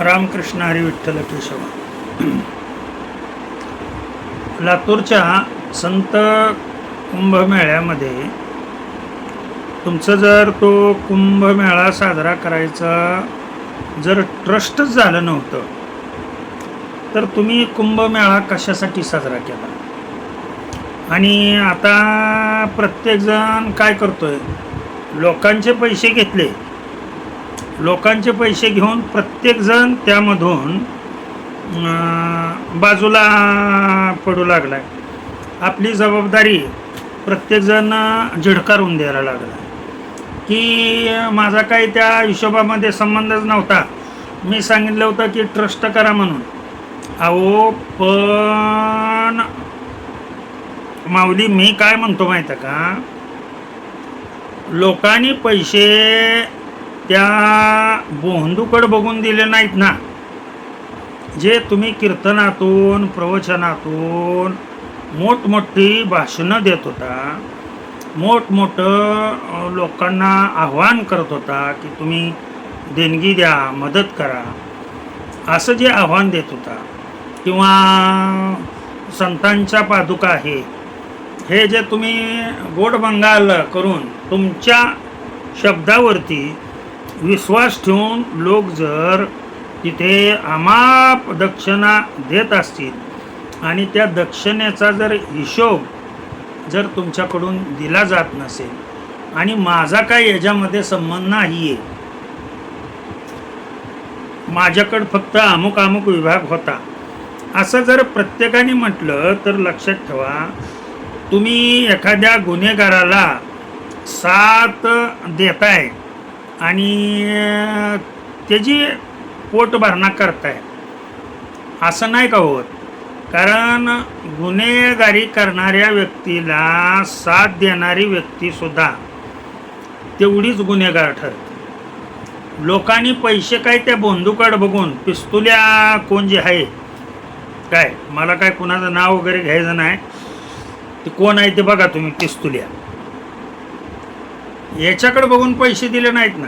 रामकृष्ण हरी विठ्ठल केशव. लातूरच्या संत कुंभमेळ्यामध्ये तुमचं जर तो कुंभमेळा साजरा करायचा जर ट्रस्टच झालं नव्हतं तर तुम्ही कुंभमेळा कशासाठी साजरा केला? आणि आता प्रत्येकजण काय करतोय, लोकांचे पैसे घेतले, लोकांचे पैसे घेऊन प्रत्येकजण त्यामधून बाजूला पडू लागला आहे. आपली जबाबदारी प्रत्येकजण झिडकारून द्यायला लागला की माझा काही त्या हिशोबामध्ये संबंधच नव्हता, मी सांगितलं होतं की ट्रस्ट करा म्हणून. अहो पण माऊली, मी काय म्हणतो माहीत आहे का, लोकांनी पैसे त्या बोंधूकडे बघून दिले नाहीत ना. जे तुम्ही कीर्तनातून प्रवचनातून मोठमोठी भाषणं देत होता, मोठमोठं लोकांना आव्हान करत होता की तुम्ही देणगी द्या, मदत करा, असं जे आव्हान देत होता, किंवा संतांच्या पादुका आहे, हे जे तुम्ही गोडबंगाल करून तुमच्या शब्दावरती विश्वास ठेवून लोक जर तिथे अमाप दक्षिणा देत असतील आणि त्या दक्षिणेचा जर हिशोब जर तुमच्याकडून दिला जात नसेल आणि माझा काय याच्यामध्ये संबंध नाही आहे, माझ्याकडं फक्त अमुक अमुक विभाग होता, असं जर प्रत्येकाने म्हटलं तर लक्षात ठेवा, तुम्ही एखाद्या गुन्हेगाराला साथ देताय आणि त्याची पोटभरणा करताय, असं नाही का होत. कारण गुन्हेगारी करणाऱ्या व्यक्तीला साथ देणारी व्यक्तीसुद्धा तेवढीच गुन्हेगार ठरते. लोकांनी पैसे काय त्या बोंधूकडे बघून पिस्तुल्या कोण जे आहे, काय मला काय कुणाचं नाव वगैरे घ्यायचं नाही, ते कोण आहे ते बघा तुम्ही, पिस्तुल्या याच्याकडे बघून पैसे दिले नाहीत ना.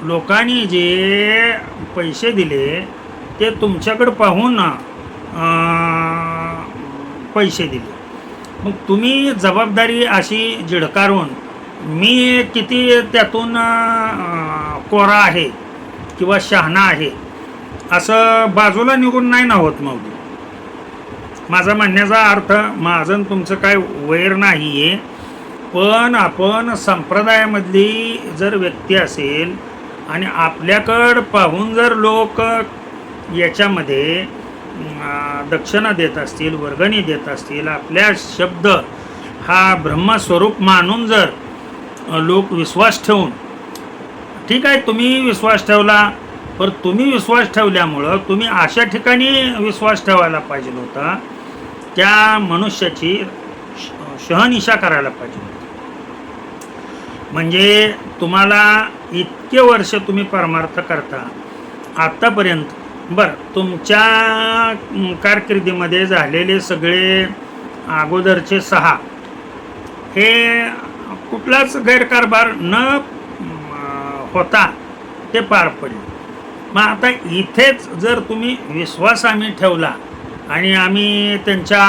लोकांनी जे पैसे दिले ते तुमच्याकडे पाहून पैसे दिले. मग तुम्ही जबाबदारी अशी झिडकारून मी किती त्यातून कोरा आहे किंवा शहाणा आहे असं बाजूला निघून नाही ना होत. मग माझा म्हणण्याचा अर्थ, माझं तुमचं काय वैर नाही आहे, पण आपण संप्रदायामधली जर व्यक्ती असेल आणि आपल्याकडं पाहून जर लोक याच्यामध्ये दक्षिणा देत असतील, वर्गणी देत असतील, आपल्या शब्द हा ब्रह्मस्वरूप मानून जर लोक विश्वास ठेवून, ठीक आहे तुम्ही विश्वास ठेवला, पण तुम्ही विश्वास ठेवल्यामुळं तुम्ही अशा ठिकाणी विश्वास ठेवायला पाहिजे होता, त्या मनुष्याची शहनिशा करायला पाहिजे होती. म्हणजे तुम्हाला इतके वर्ष तुम्ही परमार्थ करता आत्तापर्यंत, बरं तुमच्या कारकिर्दीमध्ये झालेले सगळे अगोदरचे 6 हे कुठलाच गैरकारभार न होता ते पार पडले. मग आता इथेच जर तुम्ही विश्वास आम्ही ठेवला आणि आम्ही त्यांच्या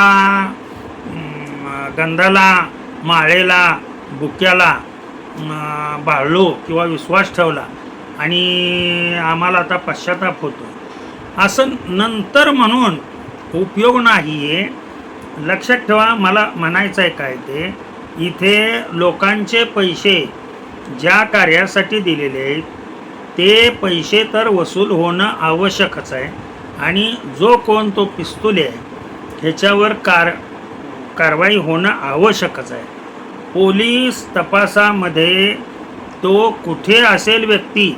गंधाला, माळेला, बुक्याला बाळलो किंवा विश्वास ठेवला आणि आम्हाला आता पश्चाताप होतो, असं नंतर म्हणून उपयोग नाही आहे. लक्षात ठेवा, मला म्हणायचं आहे काय ते, इथे लोकांचे पैसे ज्या कार्यासाठी दिलेले आहेत ते पैसे तर वसूल होणं आवश्यकच आहे. आणि जो कोण तो पिस्तूल आहे ह्याच्यावर कारवाई होणं आवश्यकच आहे. पोलीस तपासामध्ये तो कुठे असेल व्यक्ती,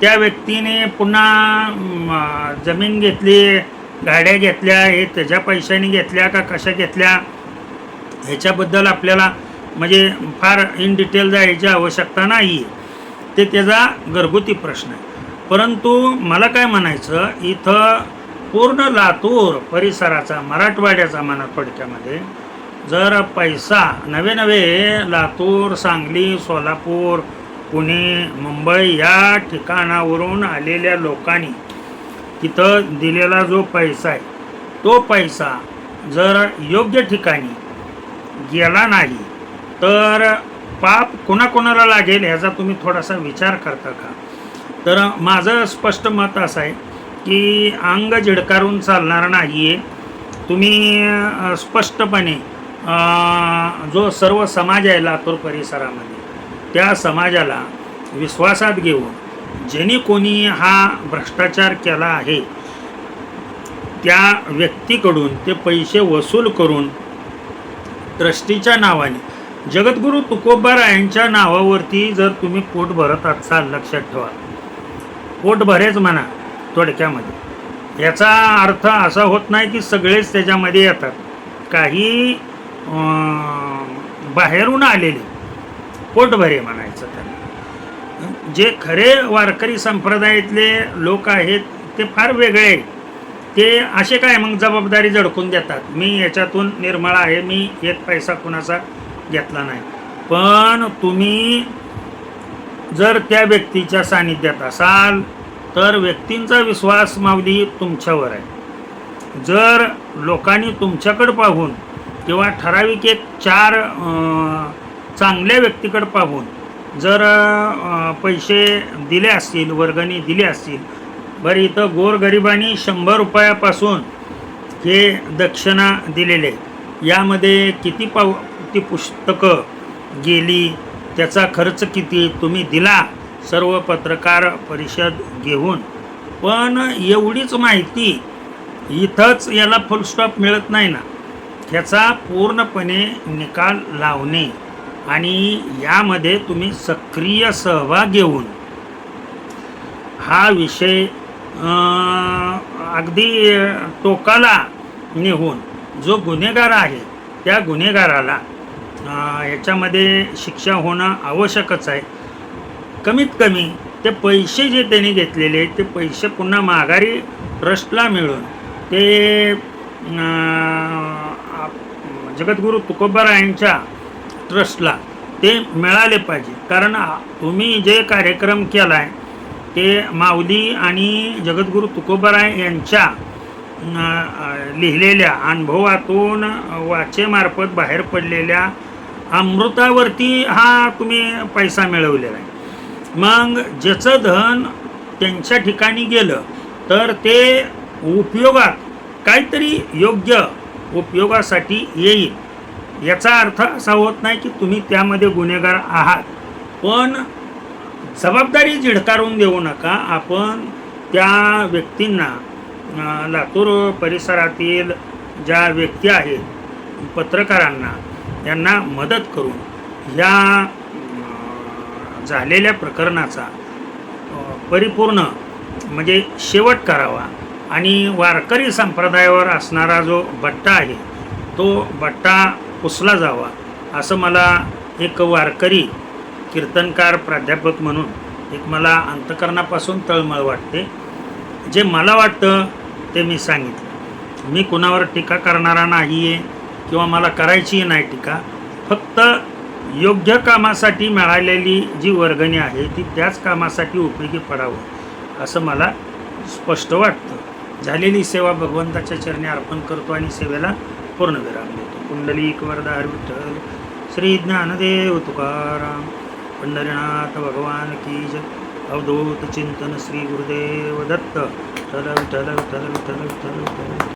त्या व्यक्तीने पुन्हा जमीन घेतली, गाड्या घेतल्या, हे त्याच्या पैशाने घेतल्या का कशा घेतल्या ह्याच्याबद्दल आपल्याला म्हणजे फार इन डिटेल जायची आवश्यकता नाही, ते त्याचा घरगुती प्रश्न आहे. परंतु मला काय म्हणायचं, इथं पूर्ण लातूर परिसराचा, मराठवाड्याचा म्हणा थोडक्यामध्ये, जर पैसा नवे लातूर, सांगली, सोलापूर, पुणे, मुंबई या ठिकाणावरून आलेल्या लोकांनी तिथं दिलेला जो पैसा आहे तो पैसा जर योग्य ठिकाणी गेला नाही तर पाप कोणाकोणाला लागेल ह्याचा तुम्ही थोडासा विचार करता का? तर माझं स्पष्ट मत असं आहे की अंग झिडकारून चालणार नाही आहे. तुम्ही स्पष्टपणे जो सर्व समाज आहे लातूर परिसरामध्ये त्या समाजाला विश्वासात घेऊन ज्यांनी कोणी हा भ्रष्टाचार केला आहे त्या व्यक्तीकडून ते पैसे वसूल करून ट्रस्टीच्या नावाने जगद्गुरू तुकोबारायांच्या नावावरती जर तुम्ही पोट भरत असाल, लक्षात ठेवा, पोट भरेच म्हणा थोडक्यामध्ये. याचा अर्थ असा होत नाही की सगळेच त्याच्यामध्ये येतात. काही बाहेरून आलेले पोटभरे म्हणायचं त्यांना. जे खरे वारकरी संप्रदायातले लोक आहेत ते फार वेगळे आहेत. ते असे काय मग जबाबदारी झडकून देतात, मी याच्यातून निर्मळ आहे, मी एक पैसा कुणाचा घेतला नाही. पण तुम्ही जर त्या व्यक्तीच्या सानिध्यात असाल तर व्यक्तींचा विश्वास माऊली तुमच्यावर आहे. जर लोकांनी तुमच्याकडं पाहून किंवा ठराविक एक 4 चांगल्या व्यक्तीकडे पाहून जर पैसे दिले असतील, वर्गणी दिली असतील, बरं इथं गोरगरिबांनी 100 रुपयापासून हे दक्षिणा दिलेले, यामध्ये किती पुस्तकं गेली, त्याचा खर्च किती तुम्ही दिला, सर्व पत्रकार परिषद घेऊन. पण एवढीच माहिती इथंच याला फुलस्टॉप मिळत नाही ना, ह्याचा पूर्णपणे निकाल लावणे आणि यामध्ये तुम्ही सक्रिय सहभाग घेऊन हा विषय अगदी टोकाला नेऊन जो गुन्हेगार आहे त्या गुन्हेगाराला याच्यामध्ये शिक्षा होणं आवश्यकच आहे. कमीत कमी ते पैसे जे त्यांनी घेतलेले ते पैसे पुन्हा माघारी ट्रस्टला मिळून ते जगद्गुरू तुकोबारायांच्या ट्रस्टला ते मिळाले पाहिजे. कारण तुम्ही जे कार्यक्रम केला आहे ते माऊली आणि जगद्गुरू तुकोबाराय यांच्या लिहिलेल्या अनुभवातून वाचेमार्फत बाहेर पडलेल्या अमृतावरती हा तुम्ही पैसा मिळवलेला आहे. मग ज्याचं धन त्यांच्या ठिकाणी गेलं तर ते उपयोगात काहीतरी योग्य उपयोगासाठी येईल. याचा अर्थ असा होत नाही की तुम्ही त्यामध्ये गुन्हेगार आहात, पण जबाबदारी झिडकारून देऊ नका. आपण त्या व्यक्तींना, लातूर परिसरातील ज्या व्यक्ती आहेत, पत्रकारांना, यांना मदत करून या झालेल्या प्रकरणाचा परिपूर्ण म्हणजे शेवट करावा आणि वारकरी संप्रदायावर असणारा जो बट्टा आहे तो बट्टा पुसला जावा, असं मला एक वारकरी कीर्तनकार प्राध्यापक म्हणून एक मला अंतकरणापासून तळमळ वाटते. जे मला वाटतं ते मी सांगितलं. मी कुणावर टीका करणारा नाही आहे किंवा मला करायची नाही टीका. फक्त योग्य कामासाठी मिळालेली जी वर्गणी आहे ती त्याच कामासाठी उपयोगी पडावं असं मला स्पष्ट वाटतं. झालेली सेवा भगवंताच्या चरणी अर्पण करतो आणि सेवेला पूर्णविराम देतो. कुंडलिक वरदार विठ्ठल श्री ज्ञानदेव तुकाराम पंढरीनाथ भगवान की जय. अवधूत चिंतन श्री गुरुदेव दत्त. विठ्ठल विठ्ठल विठ्ठल विठ्ठल विठ्ठल विठ्ठल.